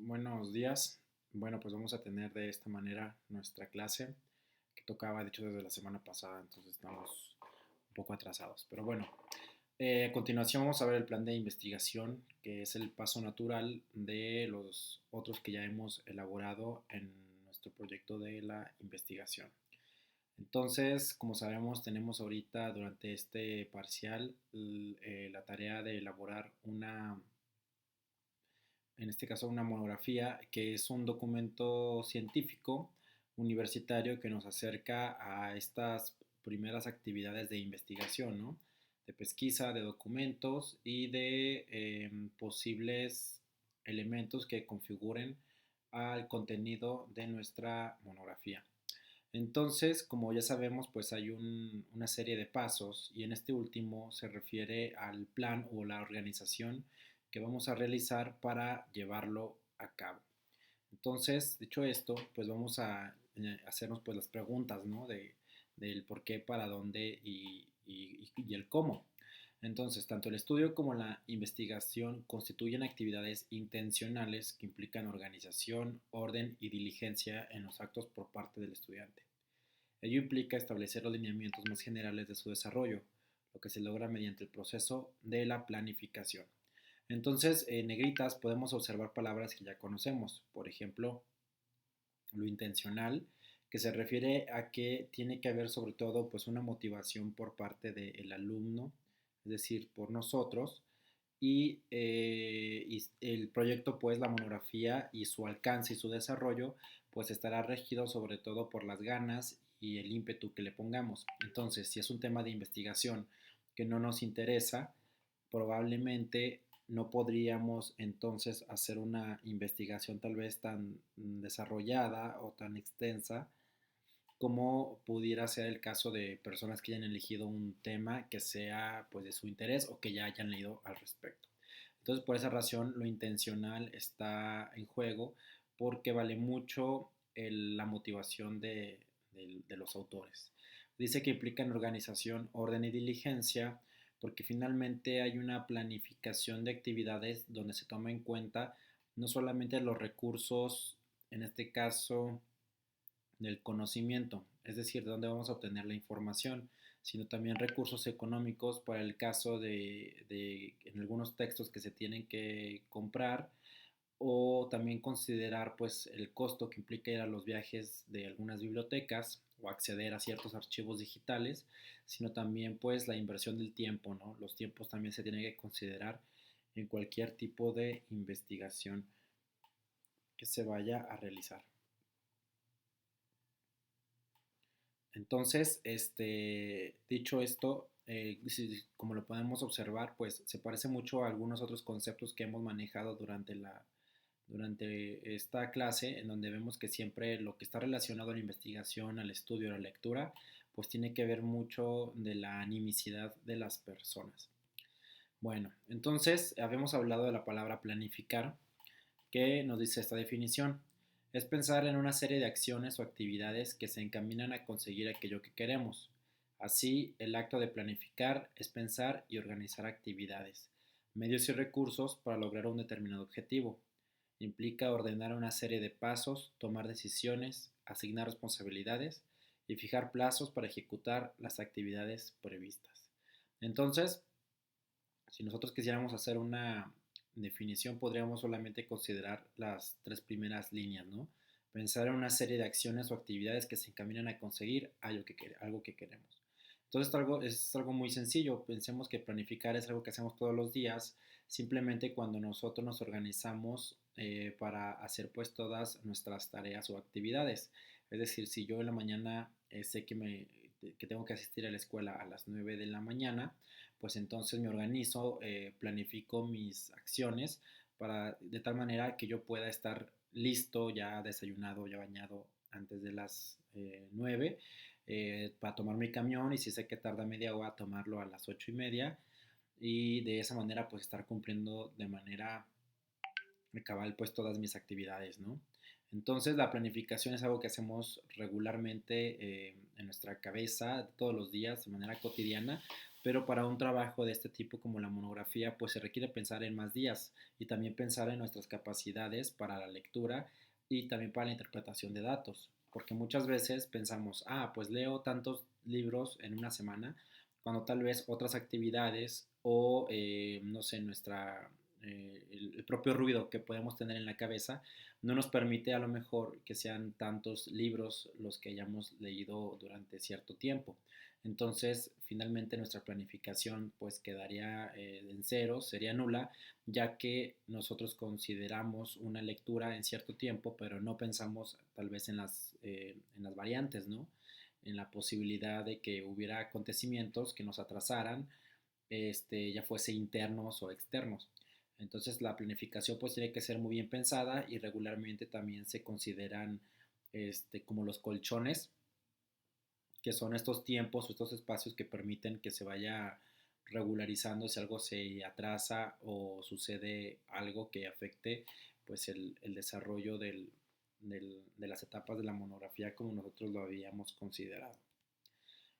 Buenos días. Bueno, pues vamos a tener de esta manera nuestra clase que tocaba, de hecho, desde la semana pasada, entonces estamos un poco atrasados. Pero bueno, a continuación vamos a ver el plan de investigación, que es el paso natural de los otros que ya hemos elaborado en nuestro proyecto de la investigación. Entonces, como sabemos, tenemos ahorita durante este parcial la tarea de elaborar en este caso una monografía, que es un documento científico universitario que nos acerca a estas primeras actividades de investigación, ¿no? De pesquisa, de documentos y de posibles elementos que configuren al contenido de nuestra monografía. Entonces, como ya sabemos, pues hay una serie de pasos y en este último se refiere al plan o la organización que vamos a realizar para llevarlo a cabo. Entonces, dicho esto, pues vamos a hacernos pues las preguntas, ¿no? Del por qué, para dónde y el cómo. Entonces, tanto el estudio como la investigación constituyen actividades intencionales que implican organización, orden y diligencia en los actos por parte del estudiante. Ello implica establecer los lineamientos más generales de su desarrollo, lo que se logra mediante el proceso de la planificación. Entonces, en negritas podemos observar palabras que ya conocemos, por ejemplo, lo intencional, que se refiere a que tiene que haber sobre todo pues una motivación por parte del alumno, es decir, por nosotros, y el proyecto, pues la monografía y su alcance y su desarrollo, pues estará regido sobre todo por las ganas y el ímpetu que le pongamos. Entonces, si es un tema de investigación que no nos interesa, probablemente no podríamos entonces hacer una investigación tal vez tan desarrollada o tan extensa como pudiera ser el caso de personas que hayan elegido un tema que sea pues de su interés o que ya hayan leído al respecto. Entonces, por esa razón, lo intencional está en juego porque vale mucho la motivación de los autores. Dice que implican organización, orden y diligencia porque finalmente hay una planificación de actividades donde se toma en cuenta no solamente los recursos, en este caso, del conocimiento, es decir, de dónde vamos a obtener la información, sino también recursos económicos para el caso de en algunos textos que se tienen que comprar o también considerar pues el costo que implica ir a los viajes de algunas bibliotecas o acceder a ciertos archivos digitales, sino también pues la inversión del tiempo, ¿no? Los tiempos también se tienen que considerar en cualquier tipo de investigación que se vaya a realizar. Entonces, dicho esto, como lo podemos observar, pues se parece mucho a algunos otros conceptos que hemos manejado durante esta clase, en donde vemos que siempre lo que está relacionado a la investigación, al estudio, a la lectura, pues tiene que ver mucho de la animicidad de las personas. Bueno, entonces habíamos hablado de la palabra planificar, que nos dice esta definición. Es pensar en una serie de acciones o actividades que se encaminan a conseguir aquello que queremos. Así, el acto de planificar es pensar y organizar actividades, medios y recursos para lograr un determinado objetivo. Implica ordenar una serie de pasos, tomar decisiones, asignar responsabilidades y fijar plazos para ejecutar las actividades previstas. Entonces, si nosotros quisiéramos hacer una definición, podríamos solamente considerar las tres primeras líneas, ¿no? Pensar en una serie de acciones o actividades que se encaminan a conseguir algo que queremos. Entonces, es algo muy sencillo. Pensemos que planificar es algo que hacemos todos los días, simplemente cuando nosotros nos organizamos para hacer pues todas nuestras tareas o actividades. Es decir, si yo en la mañana sé que tengo que asistir a la escuela a las 9 de la mañana, pues entonces me organizo, planifico mis acciones de tal manera que yo pueda estar listo, ya desayunado, ya bañado antes de las 9 para tomar mi camión y si sé que tarda media hora tomarlo a las 8:30 y de esa manera pues estar cumpliendo de manera cabal pues todas mis actividades, ¿no? Entonces la planificación es algo que hacemos regularmente en nuestra cabeza todos los días de manera cotidiana pero para un trabajo de este tipo como la monografía, pues se requiere pensar en más días y también pensar en nuestras capacidades para la lectura y también para la interpretación de datos, porque muchas veces pensamos, pues leo tantos libros en una semana, cuando tal vez otras actividades o, no sé, el propio ruido que podemos tener en la cabeza no nos permite a lo mejor que sean tantos libros los que hayamos leído durante cierto tiempo. Entonces, finalmente nuestra planificación pues quedaría en cero, sería nula, ya que nosotros consideramos una lectura en cierto tiempo, pero no pensamos tal vez en las variantes, ¿no? En la posibilidad de que hubiera acontecimientos que nos atrasaran, ya fuese internos o externos. Entonces la planificación pues tiene que ser muy bien pensada y regularmente también se consideran como los colchones, que son estos tiempos o estos espacios que permiten que se vaya regularizando si algo se atrasa o sucede algo que afecte pues el desarrollo de las etapas de la monografía como nosotros lo habíamos considerado.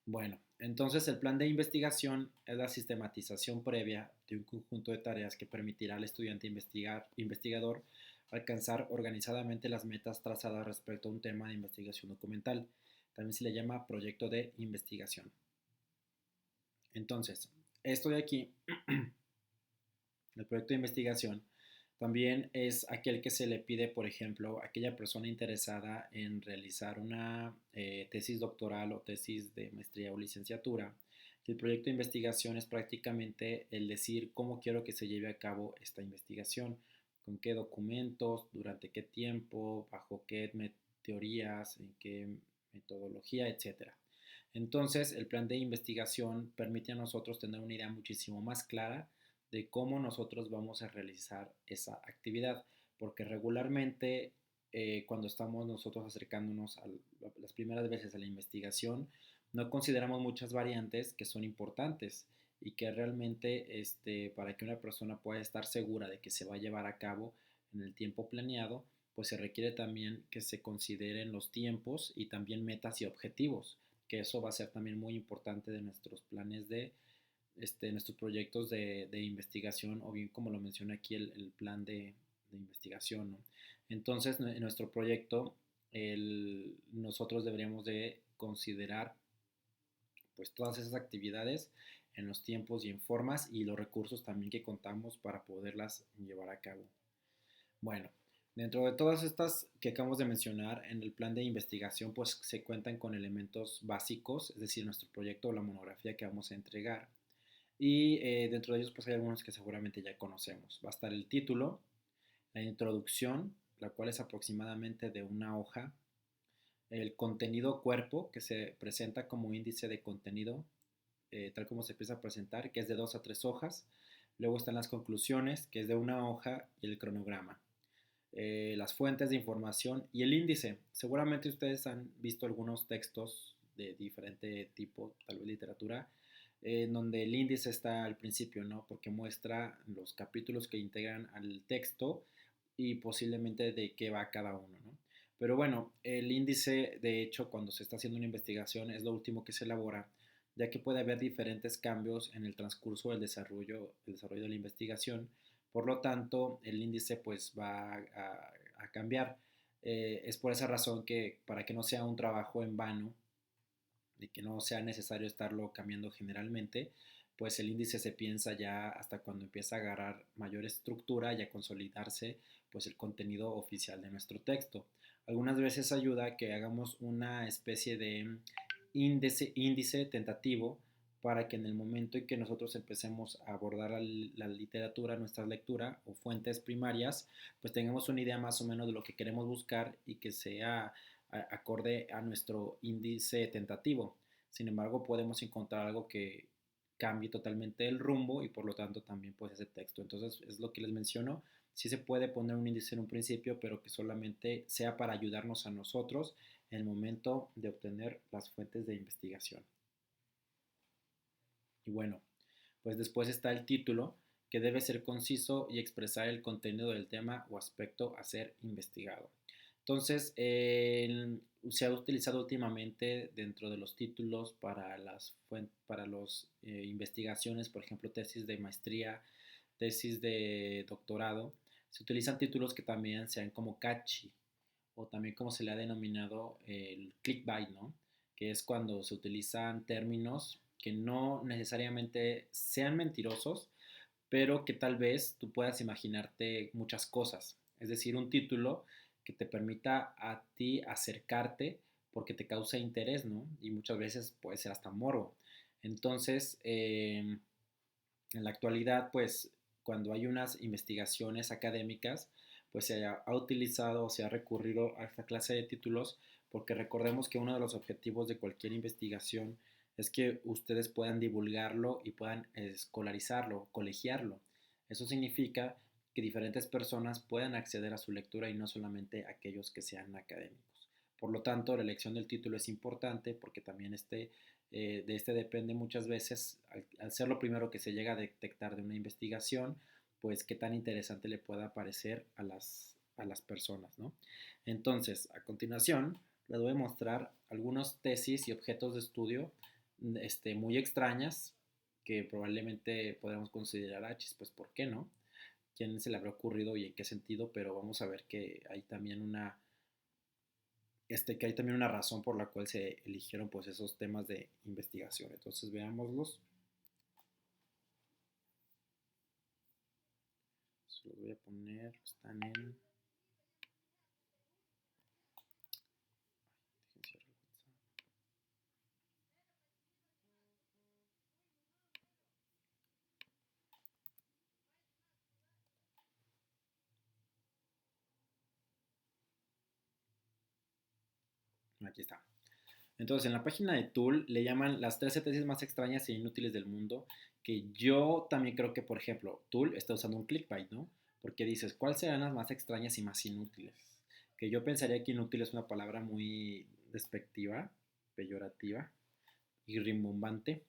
Bueno, entonces el plan de investigación es la sistematización previa de un conjunto de tareas que permitirá al estudiante investigador alcanzar organizadamente las metas trazadas respecto a un tema de investigación documental. También se le llama proyecto de investigación. Entonces, esto de aquí, el proyecto de investigación, también es aquel que se le pide, por ejemplo, a aquella persona interesada en realizar una tesis doctoral o tesis de maestría o licenciatura. El proyecto de investigación es prácticamente el decir cómo quiero que se lleve a cabo esta investigación, con qué documentos, durante qué tiempo, bajo qué teorías, en qué metodología, etcétera. Entonces, el plan de investigación permite a nosotros tener una idea muchísimo más clara de cómo nosotros vamos a realizar esa actividad, porque regularmente cuando estamos nosotros acercándonos a las primeras veces a la investigación, no consideramos muchas variantes que son importantes y que realmente para que una persona pueda estar segura de que se va a llevar a cabo en el tiempo planeado, pues se requiere también que se consideren los tiempos y también metas y objetivos, que eso va a ser también muy importante de nuestros planes nuestros proyectos de investigación o bien como lo menciona aquí el plan de investigación, ¿no? Entonces, en nuestro proyecto, nosotros deberíamos de considerar pues todas esas actividades en los tiempos y en formas y los recursos también que contamos para poderlas llevar a cabo. Bueno, dentro de todas estas que acabamos de mencionar en el plan de investigación, pues se cuentan con elementos básicos, es decir, nuestro proyecto o la monografía que vamos a entregar. Y dentro de ellos pues hay algunos que seguramente ya conocemos. Va a estar el título, la introducción, la cual es aproximadamente de una hoja, el contenido cuerpo, que se presenta como índice de contenido, tal como se empieza a presentar, que es de 2 a 3 hojas. Luego están las conclusiones, que es de una hoja, y el cronograma. Las fuentes de información y el índice. Seguramente ustedes han visto algunos textos de diferente tipo, tal vez literatura, en donde el índice está al principio, ¿no? Porque muestra los capítulos que integran al texto y posiblemente de qué va cada uno, ¿no? Pero bueno, el índice, de hecho, cuando se está haciendo una investigación, es lo último que se elabora, ya que puede haber diferentes cambios en el transcurso del desarrollo de la investigación. Por lo tanto, el índice pues va a cambiar. Es por esa razón que para que no sea un trabajo en vano, de que no sea necesario estarlo cambiando generalmente, pues el índice se piensa ya hasta cuando empieza a agarrar mayor estructura y a consolidarse pues el contenido oficial de nuestro texto. Algunas veces ayuda a que hagamos una especie de índice tentativo para que en el momento en que nosotros empecemos a abordar la literatura, nuestra lectura o fuentes primarias, pues tengamos una idea más o menos de lo que queremos buscar y que sea acorde a nuestro índice tentativo. Sin embargo, podemos encontrar algo que cambie totalmente el rumbo y por lo tanto también pues ese texto. Entonces es lo que les menciono. Sí se puede poner un índice en un principio, pero que solamente sea para ayudarnos a nosotros en el momento de obtener las fuentes de investigación. Y bueno, pues después está el título, que debe ser conciso y expresar el contenido del tema o aspecto a ser investigado. Entonces, se ha utilizado últimamente dentro de los títulos para para las investigaciones, por ejemplo, tesis de maestría, tesis de doctorado. Se utilizan títulos que también sean como catchy o también como se le ha denominado el clickbait, ¿no? Que es cuando se utilizan términos que no necesariamente sean mentirosos, pero que tal vez tú puedas imaginarte muchas cosas. Es decir, un título que te permita a ti acercarte porque te causa interés, ¿no? Y muchas veces puede ser hasta morbo. Entonces, en la actualidad, pues, cuando hay unas investigaciones académicas, pues ha utilizado o se ha recurrido a esta clase de títulos porque recordemos que uno de los objetivos de cualquier investigación es que ustedes puedan divulgarlo y puedan escolarizarlo, colegiarlo. Eso significa que diferentes personas puedan acceder a su lectura y no solamente aquellos que sean académicos. Por lo tanto, la elección del título es importante porque también de este depende muchas veces, al ser lo primero que se llega a detectar de una investigación, pues qué tan interesante le pueda parecer a las personas, ¿no? Entonces, a continuación, les voy a mostrar algunos tesis y objetos de estudio muy extrañas que probablemente podamos considerar H, pues ¿por qué no? ¿Quién se le habrá ocurrido y en qué sentido? Pero vamos a ver que hay también que hay también una razón por la cual se eligieron pues esos temas de investigación. Entonces veámoslos. Se los voy a poner, están en... Aquí está. Entonces, en la página de Tool le llaman las 13 tesis más extrañas e inútiles del mundo, que yo también creo que, por ejemplo, Tool está usando un clickbait, ¿no? Porque dices, ¿cuáles serán las más extrañas y más inútiles? Que yo pensaría que inútil es una palabra muy despectiva, peyorativa y rimbombante.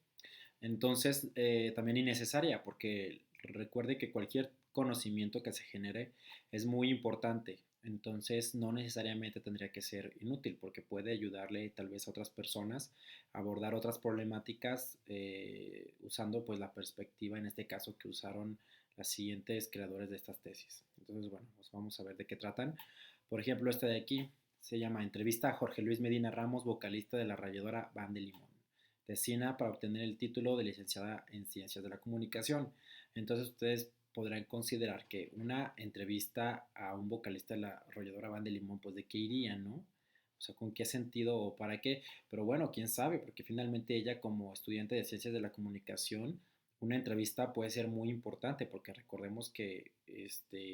Entonces, también innecesaria, porque recuerde que cualquier conocimiento que se genere es muy importante. Entonces, no necesariamente tendría que ser inútil, porque puede ayudarle tal vez a otras personas a abordar otras problemáticas usando pues la perspectiva, en este caso, que usaron las siguientes creadores de estas tesis. Entonces, bueno, pues vamos a ver de qué tratan. Por ejemplo, este de aquí se llama Entrevista a Jorge Luis Medina Ramos, vocalista de la ralladora Band de Limón de SINA para obtener el título de licenciada en Ciencias de la Comunicación. Entonces ustedes podrán considerar que una entrevista a un vocalista de la arrolladora Banda de Limón, pues de qué iría, ¿no? O sea, con qué sentido o para qué. Pero bueno, quién sabe, porque finalmente ella como estudiante de Ciencias de la Comunicación, una entrevista puede ser muy importante porque recordemos que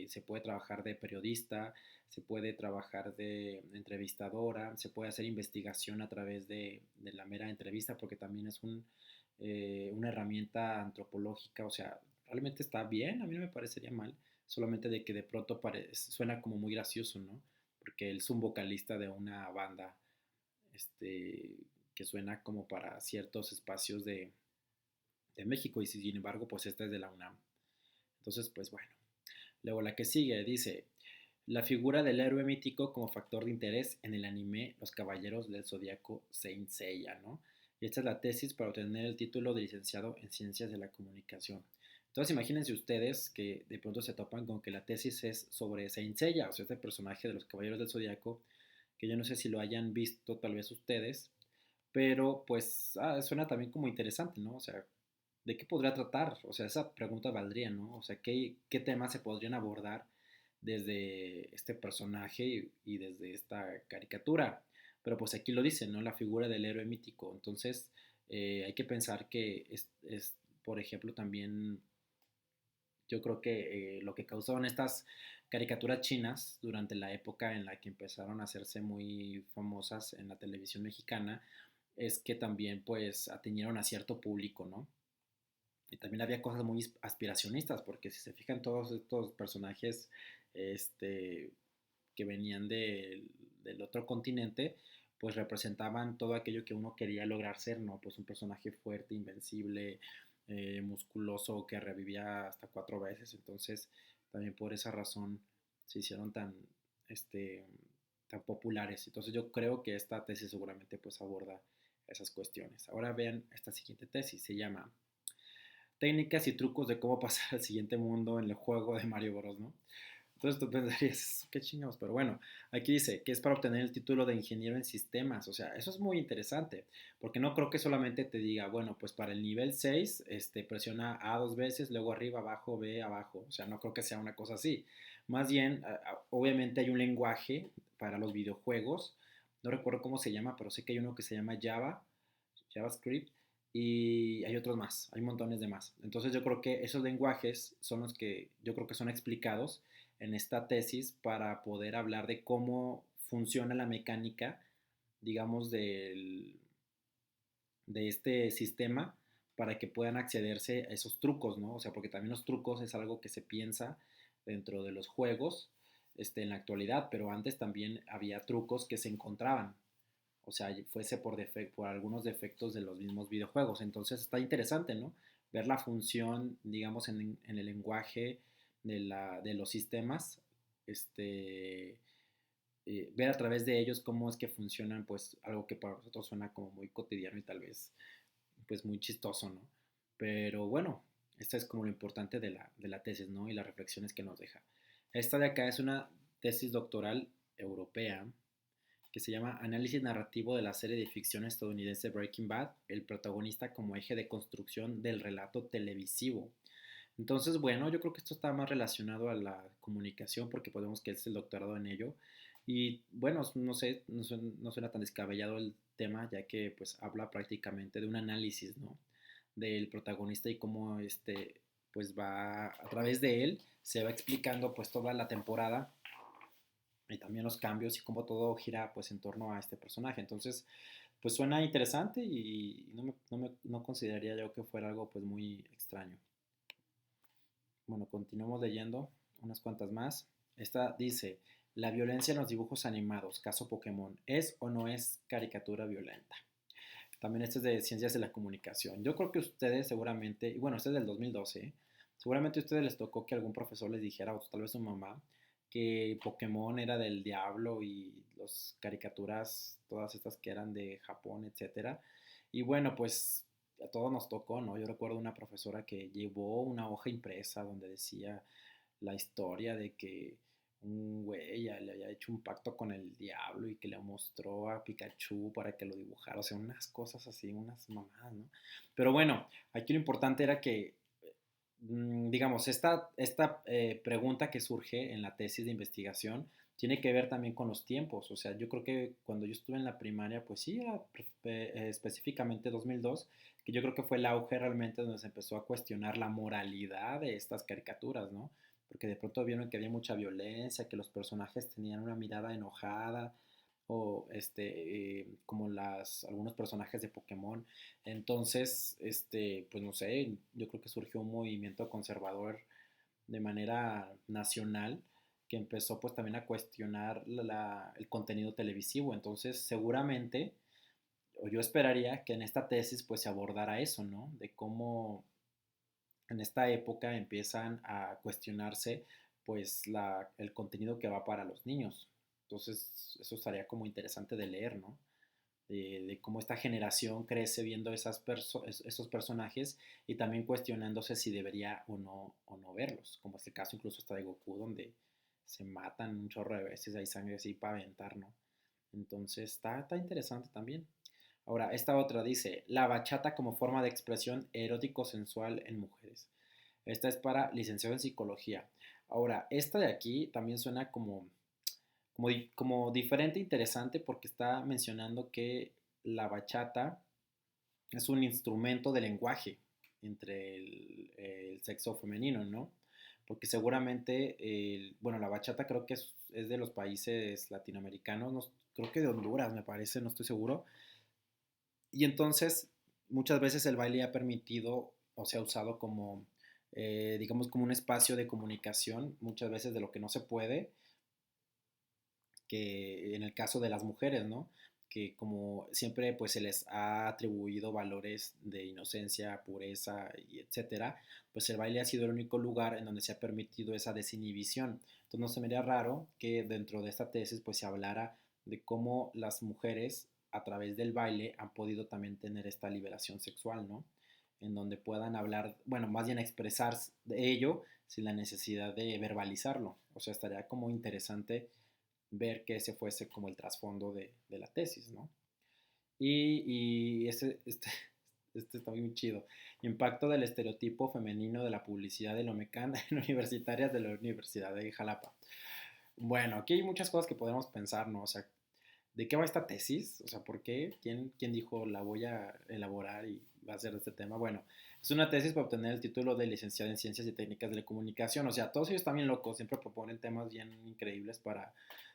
se puede trabajar de periodista, se puede trabajar de entrevistadora, se puede hacer investigación a través de la mera entrevista porque también es una herramienta antropológica, o sea, realmente está bien, a mí no me parecería mal, solamente de que de pronto suena como muy gracioso, ¿no? Porque él es un vocalista de una banda este, que suena como para ciertos espacios de México y sin embargo pues esta es de la UNAM. Entonces pues bueno. Luego la que sigue dice, la figura del héroe mítico como factor de interés en el anime Los Caballeros del Zodiaco Saint Seiya, ¿no? Y esta es la tesis para obtener el título de licenciado en Ciencias de la Comunicación. Entonces imagínense ustedes que de pronto se topan con que la tesis es sobre Saint Seiya, o sea, este personaje de los Caballeros del Zodiaco, que yo no sé si lo hayan visto tal vez ustedes, pero pues suena también como interesante, ¿no? O sea, ¿de qué podría tratar? O sea, esa pregunta valdría, ¿no? O sea, ¿qué temas se podrían abordar desde este personaje y desde esta caricatura? Pero pues aquí lo dice, ¿no? La figura del héroe mítico. Entonces, hay que pensar que por ejemplo, también yo creo que lo que causaron estas caricaturas chinas durante la época en la que empezaron a hacerse muy famosas en la televisión mexicana es que también pues atendieron a cierto público, ¿no? Y también había cosas muy aspiracionistas, porque si se fijan todos estos personajes este, que venían del otro continente, pues representaban todo aquello que uno quería lograr ser, ¿no? Pues un personaje fuerte, invencible, musculoso, que revivía hasta 4 veces. Entonces, también por esa razón se hicieron tan, este, tan populares. Entonces yo creo que esta tesis seguramente pues aborda esas cuestiones. Ahora vean esta siguiente tesis, se llama Técnicas y trucos de cómo pasar al siguiente mundo en el juego de Mario Bros, ¿no? Entonces tú pensarías, qué chingados, pero bueno, aquí dice que es para obtener el título de ingeniero en sistemas, o sea, eso es muy interesante, porque no creo que solamente te diga, bueno, pues para el nivel 6 presiona A dos veces, luego arriba, abajo, B, abajo, o sea, no creo que sea una cosa así. Más bien, obviamente hay un lenguaje para los videojuegos, no recuerdo cómo se llama, pero sé que hay uno que se llama Java, JavaScript, y hay otros más, hay montones de más. Entonces yo creo que esos lenguajes son los que yo creo que son explicados en esta tesis para poder hablar de cómo funciona la mecánica, digamos, de este sistema para que puedan accederse a esos trucos, ¿no? O sea, porque también los trucos es algo que se piensa dentro de los juegos en la actualidad, pero antes también había trucos que se encontraban, o sea, fuese por algunos defectos de los mismos videojuegos. Entonces está interesante, ¿no? Ver la función, digamos, en el lenguaje de los sistemas, este, ver a través de ellos cómo es que funcionan, pues algo que para nosotros suena como muy cotidiano y tal vez pues muy chistoso, ¿no? Pero bueno, esta es como lo importante de la tesis, ¿no? Y las reflexiones que nos deja. Esta de acá es una tesis doctoral europea que se llama Análisis narrativo de la serie de ficción estadounidense Breaking Bad, el protagonista como eje de construcción del relato televisivo. Entonces, bueno, yo creo que esto está más relacionado a la comunicación porque podemos que es el doctorado en ello. Y bueno, no sé, no suena tan descabellado el tema, ya que pues habla prácticamente de un análisis, ¿no? Del protagonista y cómo pues va a través de él se va explicando pues toda la temporada y también los cambios y cómo todo gira pues en torno a este personaje. Entonces, pues suena interesante y no consideraría yo que fuera algo pues muy extraño. Bueno, continuamos leyendo unas cuantas más. Esta dice, la violencia en los dibujos animados, caso Pokémon, ¿es o no es caricatura violenta? También este es de Ciencias de la Comunicación. Yo creo que ustedes seguramente, y bueno, este es del 2012, ¿eh? Seguramente a ustedes les tocó que algún profesor les dijera, o tal vez su mamá, que Pokémon era del diablo y las caricaturas, todas estas que eran de Japón, etcétera. Y bueno, pues a todos nos tocó, ¿no? Yo recuerdo una profesora que llevó una hoja impresa donde decía la historia de que un güey ya le había hecho un pacto con el diablo y que le mostró a Pikachu para que lo dibujara, o sea, unas cosas así, unas mamadas, ¿no? Pero bueno, aquí lo importante era que, digamos, esta pregunta que surge en la tesis de investigación tiene que ver también con los tiempos, o sea, yo creo que cuando yo estuve en la primaria, pues sí, era específicamente 2002, que yo creo que fue el auge realmente donde se empezó a cuestionar la moralidad de estas caricaturas, ¿no? Porque de pronto vieron que había mucha violencia, que los personajes tenían una mirada enojada, o como algunos personajes de Pokémon. Entonces, pues no sé, yo creo que surgió un movimiento conservador de manera nacional que empezó pues también a cuestionar el contenido televisivo. Entonces, seguramente, o yo esperaría que en esta tesis pues se abordara eso, ¿no? De cómo en esta época empiezan a cuestionarse pues el contenido que va para los niños. Entonces, eso estaría como interesante de leer, ¿no? De cómo esta generación crece viendo esos personajes y también cuestionándose si debería o no verlos, como es el caso incluso hasta de Goku, donde se matan un chorro de veces, hay sangre así para aventar, ¿no? Entonces está interesante también. Ahora, esta otra dice, la bachata como forma de expresión erótico-sensual en mujeres. Esta es para licenciado en psicología. Ahora, esta de aquí también suena como diferente e interesante porque está mencionando que la bachata es un instrumento de lenguaje entre el sexo femenino, ¿no? Porque seguramente, bueno, la bachata creo que es de los países latinoamericanos, creo que de Honduras, me parece, no estoy seguro. Y entonces, muchas veces el baile ha permitido o se ha usado como, digamos, como un espacio de comunicación, muchas veces de lo que no se puede, que en el caso de las mujeres, ¿no? Que como siempre pues se les ha atribuido valores de inocencia, pureza y etcétera, pues el baile ha sido el único lugar en donde se ha permitido esa desinhibición. Entonces no se me haría raro que dentro de esta tesis pues se hablara de cómo las mujeres a través del baile han podido también tener esta liberación sexual, ¿no? En donde puedan hablar, bueno, más bien expresar de ello sin la necesidad de verbalizarlo. O sea, estaría como interesante ver que ese fuese como el trasfondo de la tesis, ¿no? Y este está muy chido. Impacto del estereotipo femenino de la publicidad de Lomecán en universitarias de la Universidad de Jalapa. Bueno, aquí hay muchas cosas que podemos pensar, ¿no? O sea, ¿de qué va esta tesis? O sea, ¿por qué? ¿Quién dijo la voy a elaborar y va a ser de este tema? Bueno, es una tesis para obtener el título de licenciado en Ciencias y Técnicas de la Comunicación. O sea, todos ellos están bien locos, siempre proponen temas bien increíbles para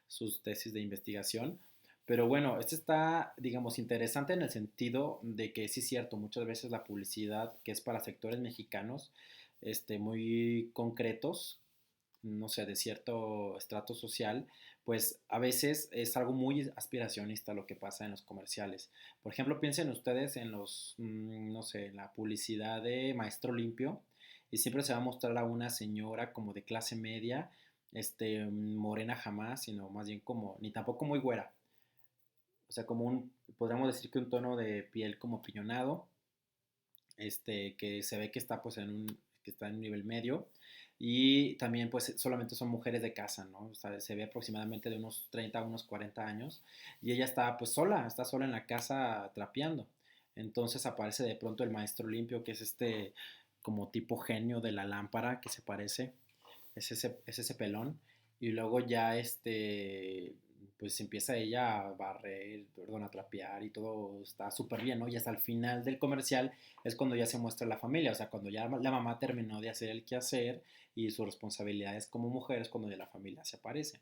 sus tesis de investigación. Pero bueno, este está, digamos, interesante en el sentido de que sí es cierto, muchas veces la publicidad que es para sectores mexicanos, muy concretos, no sé, de cierto estrato social, pues a veces es algo muy aspiracionista lo que pasa en los comerciales. Por ejemplo, piensen ustedes en no sé, en la publicidad de Maestro Limpio y siempre se va a mostrar a una señora como de clase media, morena jamás, sino más bien como, ni tampoco muy güera. O sea, podríamos decir que un tono de piel como piñonado, que se ve que está pues que está en un nivel medio y también pues solamente son mujeres de casa, ¿no? O sea, se ve aproximadamente de unos 30 a unos 40 años y ella está pues sola, está sola en la casa trapeando. Entonces aparece de pronto el maestro limpio, que es como tipo genio de la lámpara que se parece, es ese pelón. Y luego ya pues empieza ella a barrer, perdón, a trapear y todo está súper bien, ¿no? Y hasta el final del comercial es cuando ya se muestra la familia, o sea, cuando ya la mamá terminó de hacer el quehacer y sus responsabilidades como mujer es cuando ya la familia se aparece.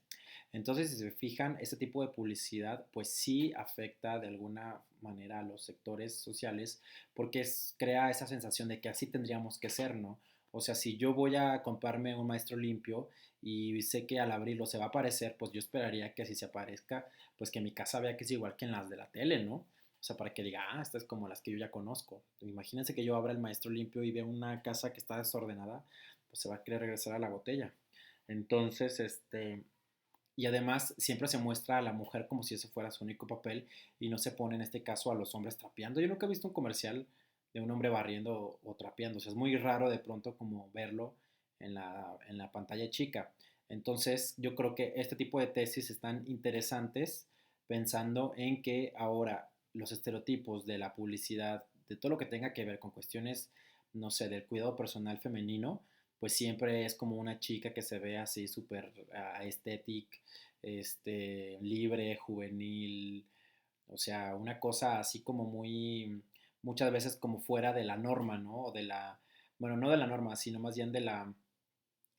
Entonces, si se fijan, este tipo de publicidad pues sí afecta de alguna manera a los sectores sociales porque crea esa sensación de que así tendríamos que ser, ¿no? O sea, si yo voy a comprarme un maestro limpio y sé que al abrirlo se va a aparecer, pues yo esperaría que así se aparezca, pues que mi casa vea que es igual que en las de la tele, ¿no? O sea, para que diga, ah, esta es como las que yo ya conozco. Imagínense que yo abra el maestro limpio y vea una casa que está desordenada, pues se va a querer regresar a la botella. Entonces, y además siempre se muestra a la mujer como si ese fuera su único papel y no se pone en este caso a los hombres trapeando. Yo nunca he visto un comercial de un hombre barriendo o trapeando. O sea, es muy raro de pronto como verlo en la pantalla chica. Entonces, yo creo que este tipo de tesis están interesantes pensando en que ahora los estereotipos de la publicidad, de todo lo que tenga que ver con cuestiones, no sé, del cuidado personal femenino, pues siempre es como una chica que se ve así súper estética, libre, juvenil, o sea, una cosa así como muchas veces como fuera de la norma, ¿no? O bueno, no de la norma, sino más bien de la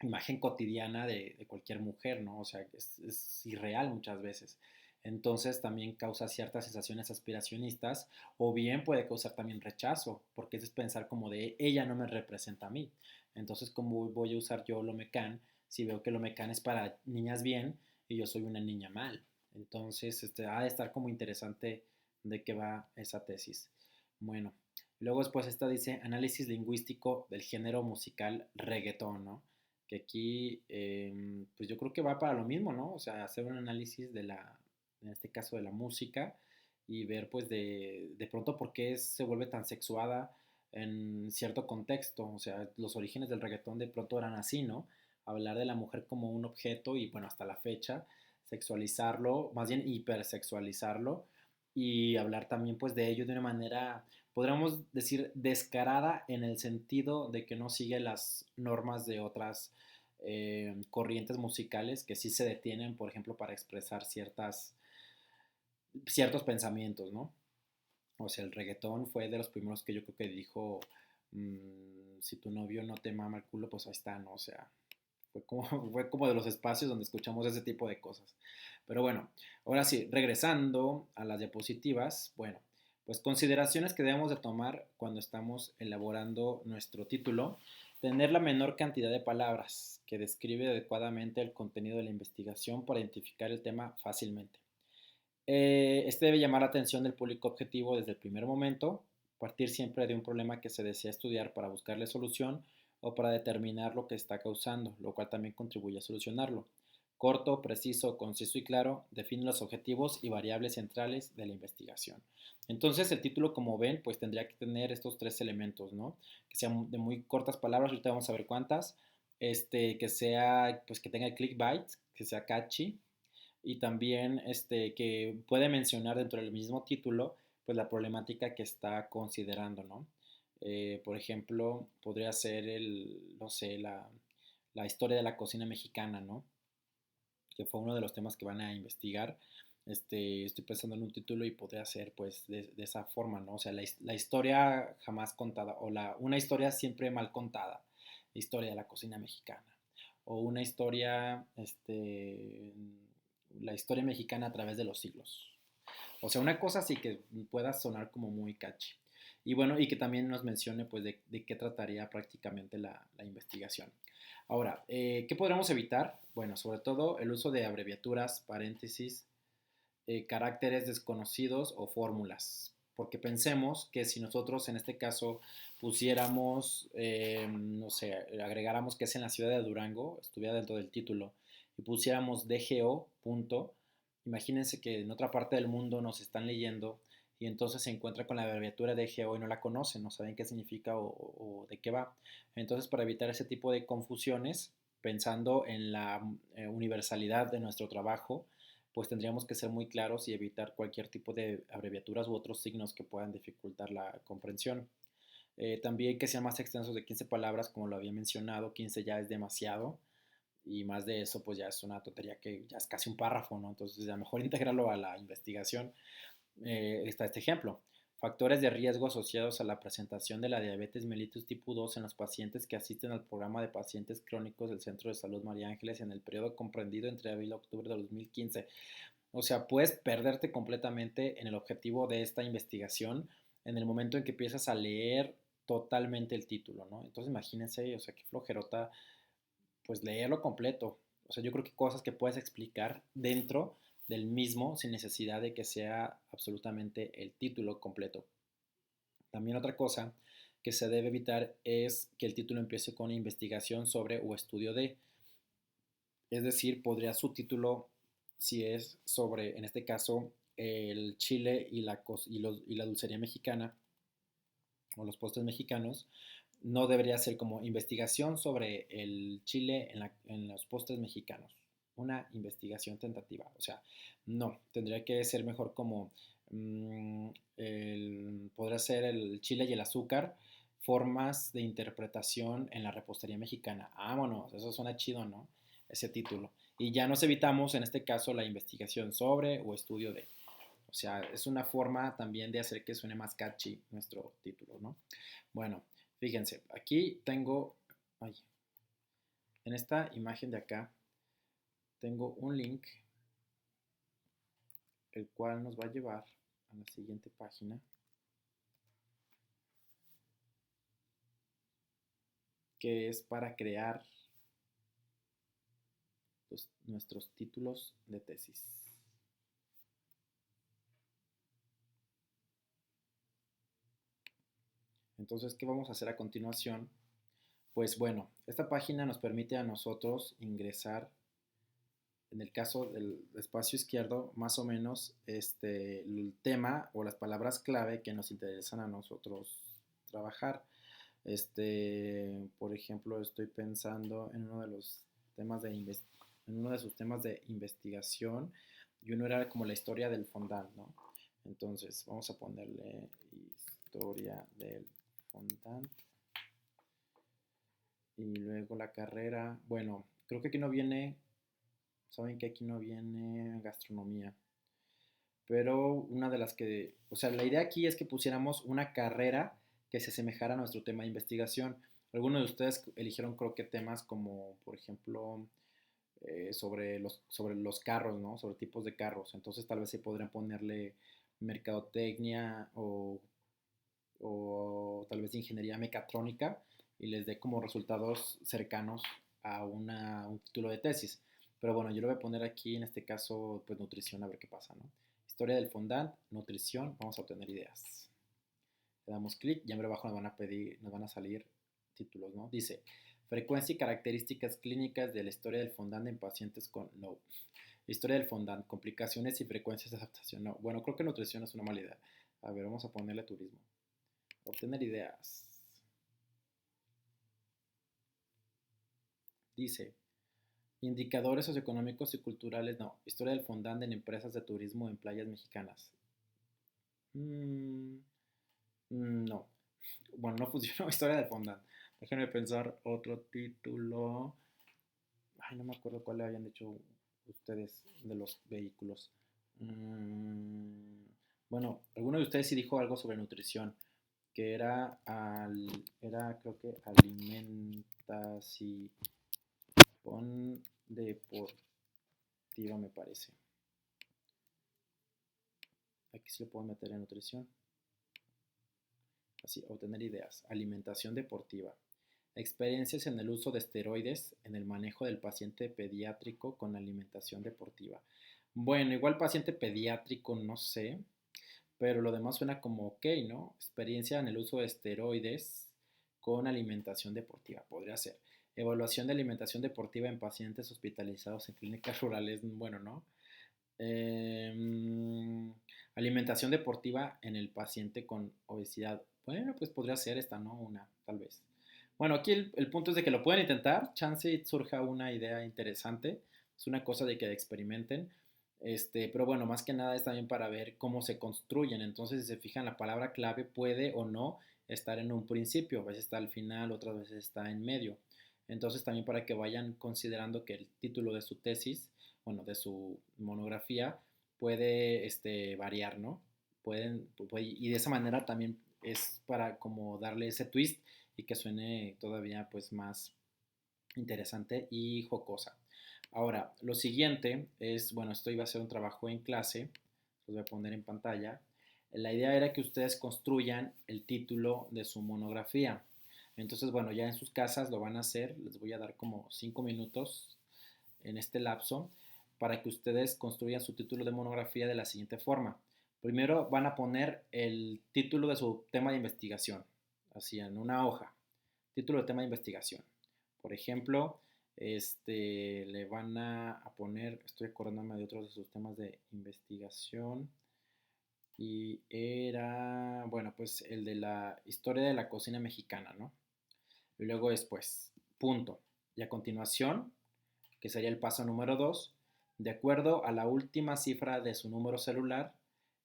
imagen cotidiana de cualquier mujer, ¿no? O sea, es irreal muchas veces. Entonces también causa ciertas sensaciones aspiracionistas o bien puede causar también rechazo, porque es pensar como de ella no me representa a mí. Entonces, ¿cómo voy a usar yo lo mecán si veo que lo mecán es para niñas bien y yo soy una niña mal? Entonces, ha de estar como interesante de qué va esa tesis. Bueno, luego después esta dice análisis lingüístico del género musical reggaetón, ¿no? Que aquí, pues yo creo que va para lo mismo, ¿no? O sea, hacer un análisis en este caso de la música y ver pues de pronto por qué se vuelve tan sexuada en cierto contexto. O sea, los orígenes del reggaetón de pronto eran así, ¿no? Hablar de la mujer como un objeto y bueno, hasta la fecha, sexualizarlo, más bien hipersexualizarlo y hablar también pues de ello de una manera, podríamos decir, descarada en el sentido de que no sigue las normas de otras corrientes musicales que sí se detienen, por ejemplo, para expresar ciertos pensamientos, ¿no? O sea, el reggaetón fue de los primeros que yo creo que dijo, si tu novio no te mama el culo, pues ahí está, ¿no? O sea, fue como de los espacios donde escuchamos ese tipo de cosas. Pero bueno, ahora sí, regresando a las diapositivas, bueno, pues consideraciones que debemos de tomar cuando estamos elaborando nuestro título. Tener la menor cantidad de palabras que describe adecuadamente el contenido de la investigación para identificar el tema fácilmente. Este debe llamar la atención del público objetivo desde el primer momento, partir siempre de un problema que se desea estudiar para buscarle solución o para determinar lo que está causando, lo cual también contribuye a solucionarlo. corto, preciso, conciso y claro, define los objetivos y variables centrales de la investigación. Entonces el título, como ven, pues tendría que tener estos tres elementos, ¿no? Que sean de muy cortas palabras, ahorita vamos a ver cuántas, que sea, pues que tenga clickbait, que sea catchy, y también que puede mencionar dentro del mismo título pues la problemática que está considerando, ¿no? Por ejemplo, podría ser no sé, la historia de la cocina mexicana, ¿no? Que fue uno de los temas que van a investigar. Estoy pensando en un título y podría ser pues de esa forma, ¿no? O sea, la historia jamás contada o una historia siempre mal contada, la historia de la cocina mexicana. O una historia, la historia mexicana a través de los siglos. O sea, una cosa así que pueda sonar como muy catchy. Y bueno, y que también nos mencione pues de qué trataría prácticamente la investigación. Ahora, ¿qué podremos evitar? Bueno, sobre todo el uso de abreviaturas, paréntesis, caracteres desconocidos o fórmulas. Porque pensemos que si nosotros en este caso pusiéramos, no sé, agregáramos que es en la ciudad de Durango, estuviera dentro del título, y pusiéramos DGO, punto, imagínense que en otra parte del mundo nos están leyendo y entonces se encuentra con la abreviatura DGO y no la conocen, no saben qué significa o de qué va. Entonces, para evitar ese tipo de confusiones, pensando en la universalidad de nuestro trabajo, pues tendríamos que ser muy claros y evitar cualquier tipo de abreviaturas u otros signos que puedan dificultar la comprensión. También que sean más extensos de 15 palabras, como lo había mencionado, 15 ya es demasiado y más de eso pues ya es una tontería que ya es casi un párrafo, ¿no? Entonces a lo mejor integrarlo a la investigación. Está este ejemplo. Factores de riesgo asociados a la presentación de la diabetes mellitus tipo 2 en los pacientes que asisten al programa de pacientes crónicos del Centro de Salud María Ángeles en el periodo comprendido entre abril y octubre de 2015. O sea, puedes perderte completamente en el objetivo de esta investigación en el momento en que empiezas a leer totalmente el título, ¿no? Entonces imagínense, o sea, qué flojerota, pues leerlo completo. O sea, yo creo que cosas que puedes explicar dentro del mismo sin necesidad de que sea absolutamente el título completo. También otra cosa que se debe evitar es que el título empiece con investigación sobre o estudio de. Es decir, podría su título, si es sobre, en este caso, el chile y la dulcería mexicana o los postres mexicanos, no debería ser como investigación sobre el chile en los postres mexicanos. Una investigación tentativa. O sea, no, tendría que ser mejor como podría ser el chile y el azúcar, formas de interpretación en la repostería mexicana. Vámonos, eso suena chido, ¿no? Ese título. Y ya nos evitamos en este caso la investigación sobre o estudio de. O sea, es una forma también de hacer que suene más catchy nuestro título, ¿no? Bueno, fíjense, aquí tengo, ay, en esta imagen de acá, tengo un link, el cual nos va a llevar a la siguiente página, que es para crear nuestros títulos de tesis. Entonces, ¿qué vamos a hacer a continuación? Pues bueno, esta página nos permite a nosotros ingresar, en el caso del espacio izquierdo, más o menos el tema o las palabras clave que nos interesan a nosotros trabajar. Por ejemplo, estoy pensando en uno de los temas en uno de sus temas de investigación y uno era como la historia del fondant, ¿no? Entonces, vamos a ponerle historia del fondant y luego la carrera. Bueno, creo que aquí no viene, saben que aquí no viene gastronomía, pero una de las que, o sea, la idea aquí es que pusiéramos una carrera que se asemejara a nuestro tema de investigación. Algunos de ustedes eligieron creo que temas como, por ejemplo, sobre los carros, ¿no? Sobre tipos de carros. Entonces tal vez se podrían ponerle mercadotecnia o tal vez ingeniería mecatrónica y les dé como resultados cercanos a un título de tesis. Pero bueno, yo lo voy a poner aquí en este caso, pues nutrición, a ver qué pasa, ¿no? Historia del fondant, nutrición, vamos a obtener ideas. Le damos clic y en abajo nos van a pedir, nos van a salir títulos, ¿no? Dice, Frecuencia y características clínicas de la historia del fondant en pacientes con no. Historia del fondant, complicaciones y frecuencias de adaptación. No, bueno, creo que nutrición es una mala idea. A ver, vamos a ponerle turismo. Obtener ideas. Dice, indicadores socioeconómicos y culturales, no. Historia del fondant en empresas de turismo en playas mexicanas. Mm, no. Bueno, no funcionó. Historia del fondant. Déjenme pensar otro título. Ay, no me acuerdo cuál le habían dicho ustedes de los vehículos. Mm, bueno, alguno de ustedes sí dijo algo sobre nutrición, que era creo que alimentación deportiva, me parece. Aquí se lo puedo meter en nutrición. Así, obtener ideas. Alimentación deportiva. Experiencias en el uso de esteroides en el manejo del paciente pediátrico con alimentación deportiva. Bueno, igual paciente pediátrico, no sé, pero lo demás suena como ok, ¿no? Experiencia en el uso de esteroides con alimentación deportiva, podría ser. Evaluación de alimentación deportiva en pacientes hospitalizados en clínicas rurales, bueno, ¿no? Eh, Alimentación deportiva en el paciente con obesidad. Bueno, pues podría ser esta, ¿no? Una, tal vez. Bueno, aquí el punto es de que lo pueden intentar, chance y surja una idea interesante. Es una cosa de que experimenten. Pero bueno, más que nada es también para ver cómo se construyen. Entonces, si se fijan, la palabra clave puede o no estar en un principio. A veces está al final, otras veces está en medio. Entonces, también para que vayan considerando que el título de su tesis, bueno, de su monografía, puede variar, ¿no? Y de esa manera también es para como darle ese twist y que suene todavía pues más interesante y jocosa. Ahora, lo siguiente es, bueno, esto iba a ser un trabajo en clase, los voy a poner en pantalla. La idea era que ustedes construyan el título de su monografía. Entonces, bueno, ya en sus casas lo van a hacer, les voy a dar como 5 minutos en este lapso para que ustedes construyan su título de monografía de la siguiente forma. Primero van a poner el título de su tema de investigación, así en una hoja, título de tema de investigación. Por ejemplo, le van a poner, estoy acordándome de otros de sus temas de investigación, y era, bueno, pues el de la historia de la cocina mexicana, ¿no? Y luego después, punto. Y a continuación, que sería el paso número 2, de acuerdo a la última cifra de su número celular,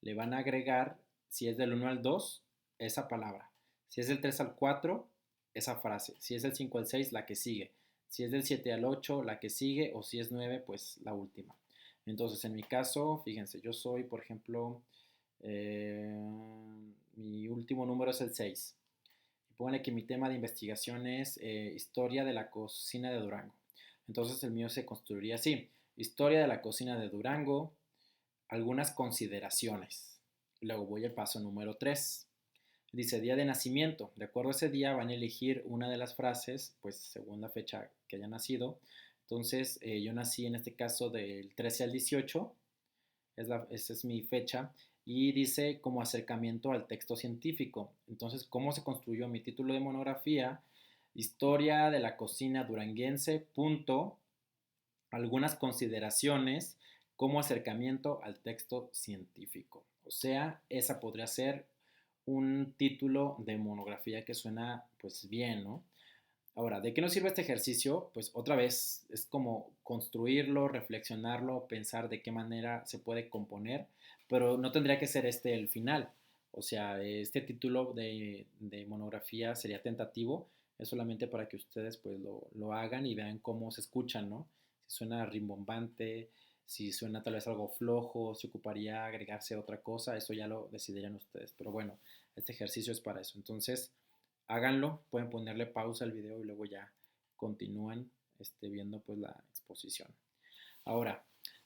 le van a agregar, si es del 1 al 2, esa palabra. Si es del 3 al 4, esa frase. Si es del 5 al 6, la que sigue. Si es del 7 al 8, la que sigue. O si es 9, pues la última. Entonces, en mi caso, fíjense, yo soy, por ejemplo, mi último número es el 6. Póngale que mi tema de investigación es historia de la cocina de Durango. Entonces el mío se construiría así. Historia de la cocina de Durango, algunas consideraciones. Luego voy al paso número 3. Dice día de nacimiento. De acuerdo a ese día van a elegir una de las frases, pues según la fecha que haya nacido. Entonces yo nací en este caso del 13 al 18, esa es mi fecha, y dice como acercamiento al texto científico. Entonces, ¿cómo se construyó mi título de monografía? Historia de la cocina duranguense, punto, algunas consideraciones como acercamiento al texto científico. O sea, esa podría ser un título de monografía que suena pues bien, ¿no? Ahora, ¿de qué nos sirve este ejercicio? Pues otra vez es como construirlo, reflexionarlo, pensar de qué manera se puede componer, pero no tendría que ser este el final. O sea, este título de monografía sería tentativo, es solamente para que ustedes pues lo hagan y vean cómo se escuchan, ¿no? Si suena rimbombante, si suena tal vez algo flojo, si ocuparía agregarse otra cosa, eso ya lo decidirían ustedes. Pero bueno, este ejercicio es para eso. Entonces, háganlo, pueden ponerle pausa al video y luego ya continúan viendo pues la exposición. Ahora,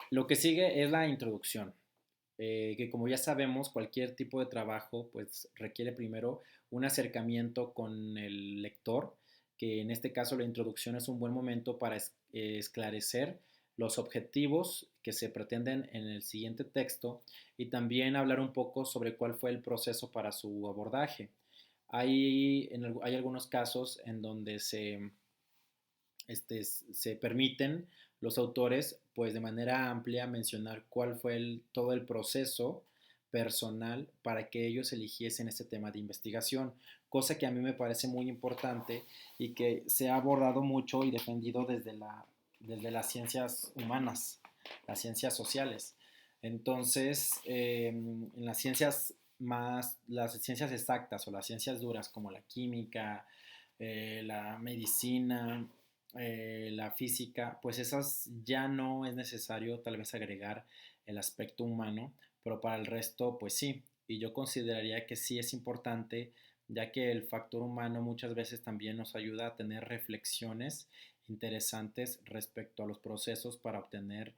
lo que sigue es la introducción, que como ya sabemos, cualquier tipo de trabajo pues requiere primero un acercamiento con el lector, que en este caso la introducción es un buen momento para esclarecer los objetivos que se pretenden en el siguiente texto y también hablar un poco sobre cuál fue el proceso para su abordaje. Hay algunos casos en donde se permiten los autores, pues de manera amplia, mencionar cuál fue todo el proceso personal para que ellos eligiesen este tema de investigación, cosa que a mí me parece muy importante y que se ha abordado mucho y defendido desde las ciencias humanas, las ciencias sociales. Entonces, en las ciencias exactas o las ciencias duras como la química, la medicina, la física, pues esas ya no es necesario tal vez agregar el aspecto humano, pero para el resto, pues sí. Y yo consideraría que sí es importante, ya que el factor humano muchas veces también nos ayuda a tener reflexiones interesantes respecto a los procesos para obtener,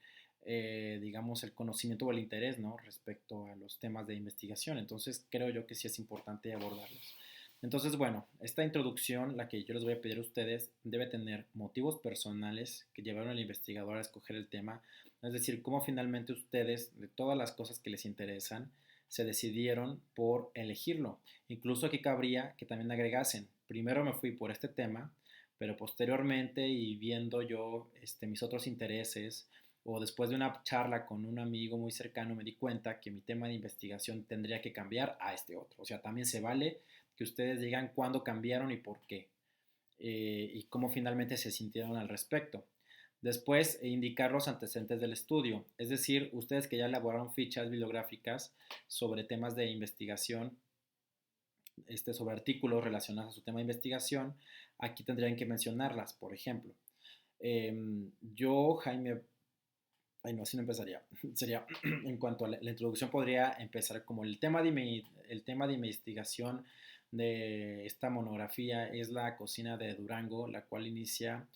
digamos, el conocimiento o el interés, ¿no? Respecto a los temas de investigación. Entonces, creo yo que sí es importante abordarlos. Entonces, bueno, esta introducción, la que yo les voy a pedir a ustedes, debe tener motivos personales que llevaron al investigador a escoger el tema, es decir, cómo finalmente ustedes, de todas las cosas que les interesan, se decidieron por elegirlo. Incluso aquí cabría que también agregasen, primero me fui por este tema, pero posteriormente y viendo yo mis otros intereses, o después de una charla con un amigo muy cercano me di cuenta que mi tema de investigación tendría que cambiar a este otro. O sea, también se vale que ustedes digan cuándo cambiaron y por qué, y cómo finalmente se sintieron al respecto. Después, indicar los antecedentes del estudio, es decir, ustedes que ya elaboraron fichas bibliográficas sobre temas de investigación, sobre artículos relacionados a su tema de investigación, aquí tendrían que mencionarlas, por ejemplo. Yo, Jaime, ay no, así no empezaría. Sería, en cuanto a la introducción, podría empezar como el tema de investigación de esta monografía es la cocina de Durango, la cual inicia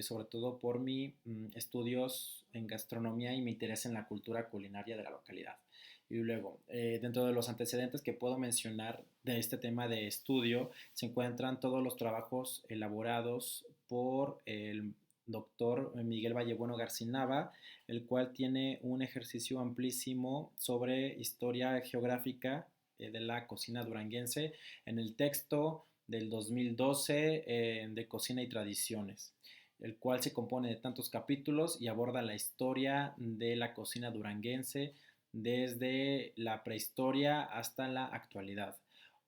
sobre todo por mis estudios en gastronomía y mi interés en la cultura culinaria de la localidad. Y luego, dentro de los antecedentes que puedo mencionar de este tema de estudio, se encuentran todos los trabajos elaborados por el doctor Miguel Vallebueno Garcinaba, el cual tiene un ejercicio amplísimo sobre historia geográfica de la cocina duranguense en el texto del 2012 de Cocina y Tradiciones, el cual se compone de tantos capítulos y aborda la historia de la cocina duranguense desde la prehistoria hasta la actualidad.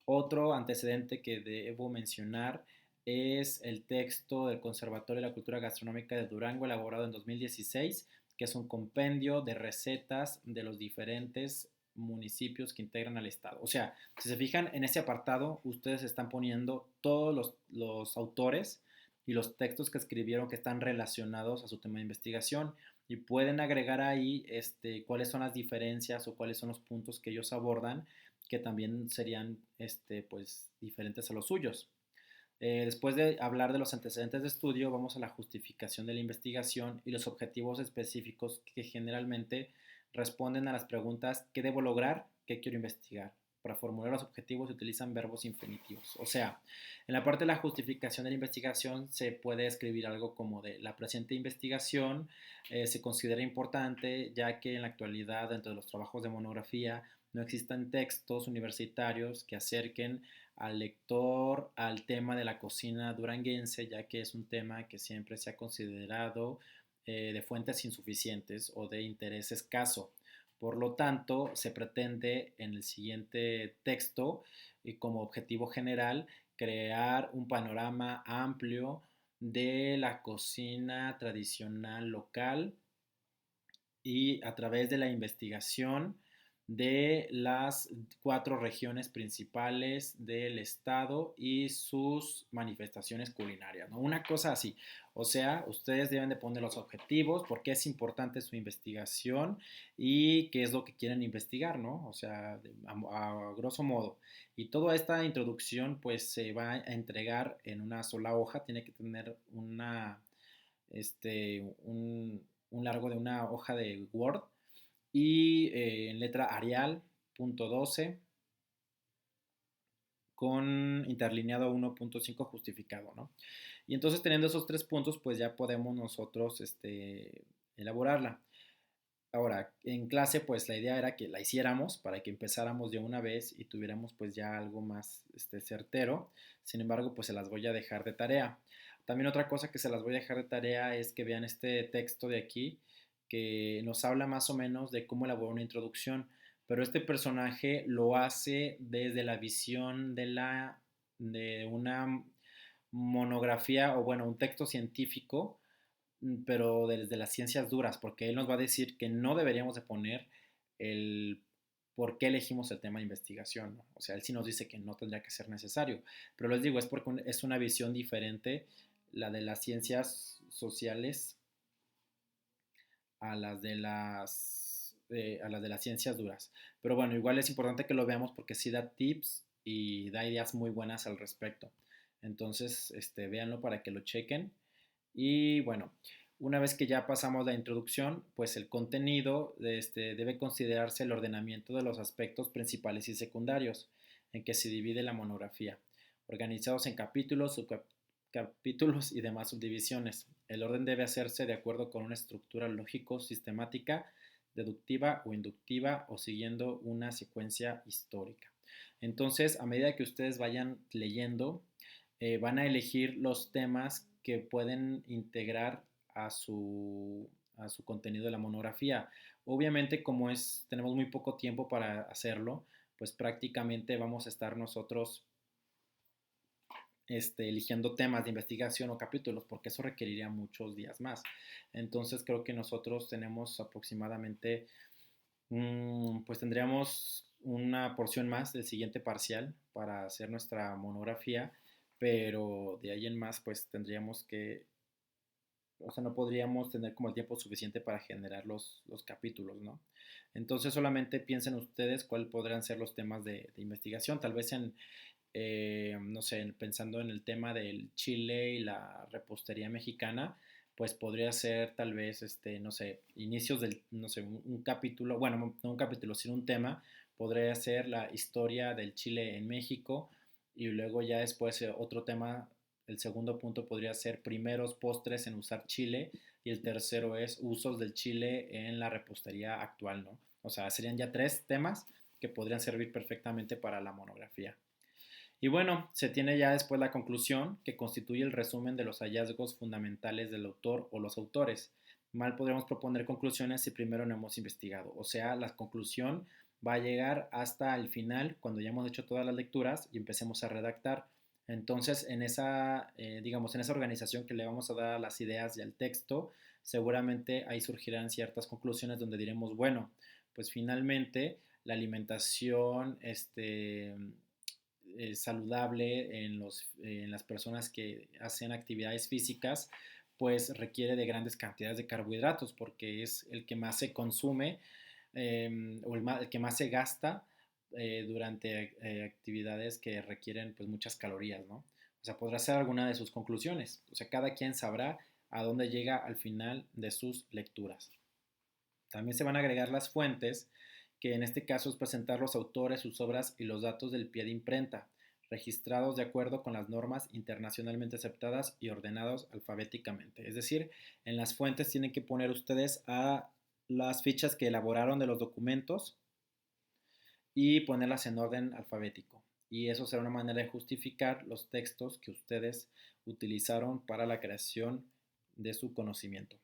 Otro antecedente que debo mencionar es el texto del Conservatorio de la Cultura Gastronómica de Durango, elaborado en 2016, que es un compendio de recetas de los diferentes municipios que integran al estado. O sea, si se fijan en ese apartado, ustedes están poniendo todos los autores y los textos que escribieron que están relacionados a su tema de investigación y pueden agregar ahí cuáles son las diferencias o cuáles son los puntos que ellos abordan que también serían pues diferentes a los suyos. Después de hablar de los antecedentes de estudio, vamos a la justificación de la investigación y los objetivos específicos que generalmente responden a las preguntas ¿qué debo lograr? ¿Qué quiero investigar? Para formular los objetivos se utilizan verbos infinitivos. O sea, en la parte de la justificación de la investigación se puede escribir algo como de la presente investigación se considera importante ya que en la actualidad dentro de los trabajos de monografía no existen textos universitarios que acerquen al lector al tema de la cocina duranguense, ya que es un tema que siempre se ha considerado de fuentes insuficientes o de interés escaso. Por lo tanto, se pretende en el siguiente texto, como objetivo general, crear un panorama amplio de la cocina tradicional local y a través de la investigación de las 4 regiones principales del estado y sus manifestaciones culinarias, ¿no? Una cosa así. O sea, ustedes deben de poner los objetivos, por qué es importante su investigación y qué es lo que quieren investigar, ¿no? O sea, a grosso modo. Y toda esta introducción pues se va a entregar en una sola hoja, tiene que tener un largo de una hoja de Word y en letra Arial, punto 12, con interlineado 1.5 justificado, ¿no? Y entonces teniendo esos 3 puntos, pues ya podemos nosotros elaborarla. Ahora, en clase, pues la idea era que la hiciéramos para que empezáramos de una vez y tuviéramos pues ya algo más certero. Sin embargo, pues se las voy a dejar de tarea. También otra cosa que se las voy a dejar de tarea es que vean este texto de aquí, que nos habla más o menos de cómo elaborar una introducción, pero este personaje lo hace desde la visión de una monografía o bueno, un texto científico, pero desde las ciencias duras, porque él nos va a decir que no deberíamos de poner el por qué elegimos el tema de investigación, ¿no? O sea, él sí nos dice que no tendría que ser necesario, pero les digo, es porque es una visión diferente la de las ciencias sociales a las de las ciencias duras. Pero bueno, igual es importante que lo veamos porque sí da tips y da ideas muy buenas al respecto. Entonces, véanlo para que lo chequen. Y bueno, una vez que ya pasamos la introducción, pues el contenido debe considerarse el ordenamiento de los aspectos principales y secundarios en que se divide la monografía, organizados en capítulos, subcapítulos y demás subdivisiones. El orden debe hacerse de acuerdo con una estructura lógico-sistemática, deductiva o inductiva o siguiendo una secuencia histórica. Entonces, a medida que ustedes vayan leyendo, van a elegir los temas que pueden integrar a su contenido de la monografía. Obviamente, como tenemos muy poco tiempo para hacerlo, pues prácticamente vamos a estar nosotros eligiendo temas de investigación o capítulos, porque eso requeriría muchos días más. Entonces creo que nosotros tenemos aproximadamente, pues tendríamos una porción más del siguiente parcial para hacer nuestra monografía, pero de ahí en más pues tendríamos que, o sea, no podríamos tener como el tiempo suficiente para generar los capítulos, ¿no? Entonces solamente piensen ustedes cuáles podrían ser los temas de investigación, tal vez no sé, pensando en el tema del chile y la repostería mexicana, pues podría ser tal vez, no sé, inicios del, no sé, un capítulo, bueno, no un capítulo, sino un tema, podría ser la historia del chile en México y luego ya después otro tema, el segundo punto podría ser primeros postres en usar chile y el tercero es usos del chile en la repostería actual, ¿no? O sea, serían ya tres temas que podrían servir perfectamente para la monografía. Y bueno, se tiene ya después la conclusión, que constituye el resumen de los hallazgos fundamentales del autor o los autores. Mal podremos proponer conclusiones si primero no hemos investigado. O sea, la conclusión va a llegar hasta el final, cuando ya hemos hecho todas las lecturas y empecemos a redactar. Entonces, digamos, en esa organización que le vamos a dar a las ideas y al texto, seguramente ahí surgirán ciertas conclusiones donde diremos, bueno, pues finalmente la alimentación, saludable en las personas que hacen actividades físicas, pues requiere de grandes cantidades de carbohidratos porque es el que más se consume o el que más se gasta durante actividades que requieren pues muchas calorías, ¿no? O sea, podrá ser alguna de sus conclusiones. O sea, cada quien sabrá a dónde llega al final de sus lecturas. También se van a agregar las fuentes, que en este caso es presentar los autores, sus obras y los datos del pie de imprenta, registrados de acuerdo con las normas internacionalmente aceptadas y ordenados alfabéticamente. Es decir, en las fuentes tienen que poner ustedes a las fichas que elaboraron de los documentos y ponerlas en orden alfabético. Y eso será una manera de justificar los textos que ustedes utilizaron para la creación de su conocimiento.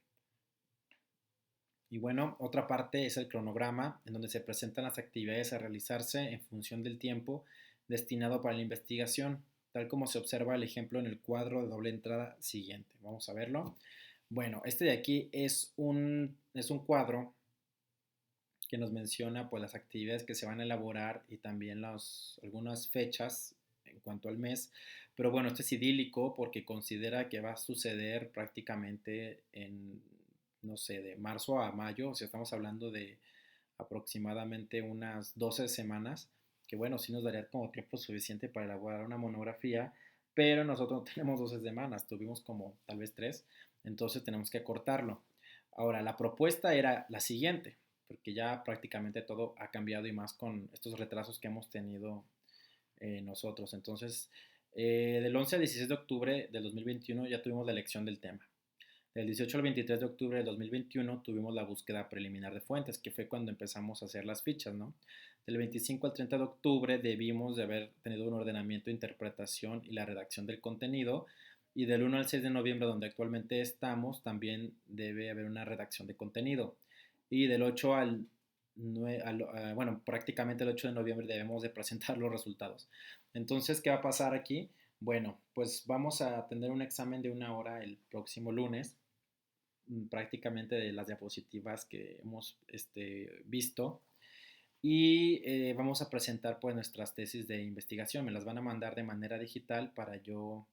Y bueno, otra parte es el cronograma, en donde se presentan las actividades a realizarse en función del tiempo destinado para la investigación, tal como se observa el ejemplo en el cuadro de doble entrada siguiente. Vamos a verlo. Bueno, este de aquí es un cuadro que nos menciona pues, las actividades que se van a elaborar y también algunas fechas en cuanto al mes. Pero bueno, este es idílico porque considera que va a suceder prácticamente en, no sé, de marzo a mayo. O sea, estamos hablando de aproximadamente unas 12 semanas, que bueno, sí nos daría como tiempo suficiente para elaborar una monografía, pero nosotros no tenemos 12 semanas, tuvimos como tal vez 3, entonces tenemos que acortarlo. Ahora, la propuesta era la siguiente, porque ya prácticamente todo ha cambiado y más con estos retrasos que hemos tenido nosotros. Entonces, del 11 al 16 de octubre del 2021 ya tuvimos la elección del tema. Del 18 al 23 de octubre de 2021 tuvimos la búsqueda preliminar de fuentes, que fue cuando empezamos a hacer las fichas, ¿no? Del 25 al 30 de octubre debimos de haber tenido un ordenamiento, interpretación y la redacción del contenido. Y del 1 al 6 de noviembre, donde actualmente estamos, también debe haber una redacción de contenido. Y del 8 al 9, bueno, prácticamente el 8 de noviembre debemos de presentar los resultados. Entonces, ¿qué va a pasar aquí? Bueno, pues vamos a tener un examen de 1 hora el próximo lunes, prácticamente de las diapositivas que hemos visto. Y vamos a presentar pues nuestras tesis de investigación. Me las van a mandar de manera digital para yo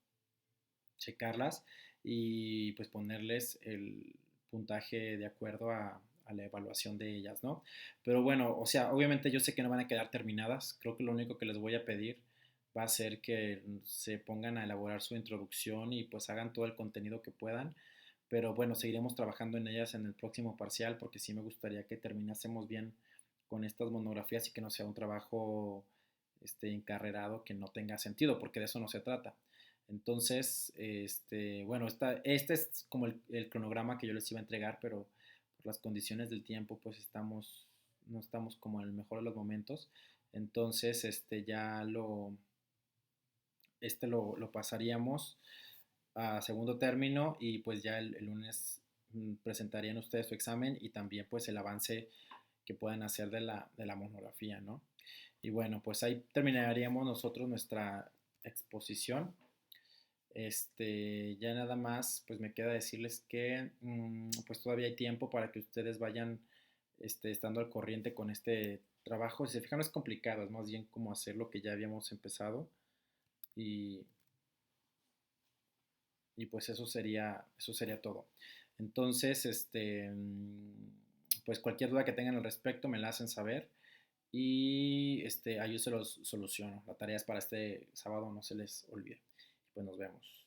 checarlas y pues ponerles el puntaje de acuerdo a la evaluación de ellas, ¿no? Pero bueno, o sea, obviamente yo sé que no van a quedar terminadas. Creo que lo único que les voy a pedir va a ser que se pongan a elaborar su introducción y pues hagan todo el contenido que puedan. Pero bueno, seguiremos trabajando en ellas en el próximo parcial porque sí me gustaría que terminásemos bien con estas monografías y que no sea un trabajo encarrerado que no tenga sentido, porque de eso no se trata. Entonces, bueno, este es como el cronograma que yo les iba a entregar, pero por las condiciones del tiempo, pues no estamos como en el mejor de los momentos. Entonces, lo pasaríamos a segundo término y pues ya el lunes presentarían ustedes su examen y también pues el avance que puedan hacer de la monografía, ¿no? Y bueno, pues ahí terminaríamos nosotros nuestra exposición. Ya nada más, pues me queda decirles que pues todavía hay tiempo para que ustedes vayan estando al corriente con este trabajo. Si se fijan, no es complicado, es más bien como hacer lo que ya habíamos empezado y, y pues eso sería todo. Entonces, pues cualquier duda que tengan al respecto me la hacen saber y ahí yo se los soluciono. La tarea es para este sábado, no se les olvide. Pues nos vemos.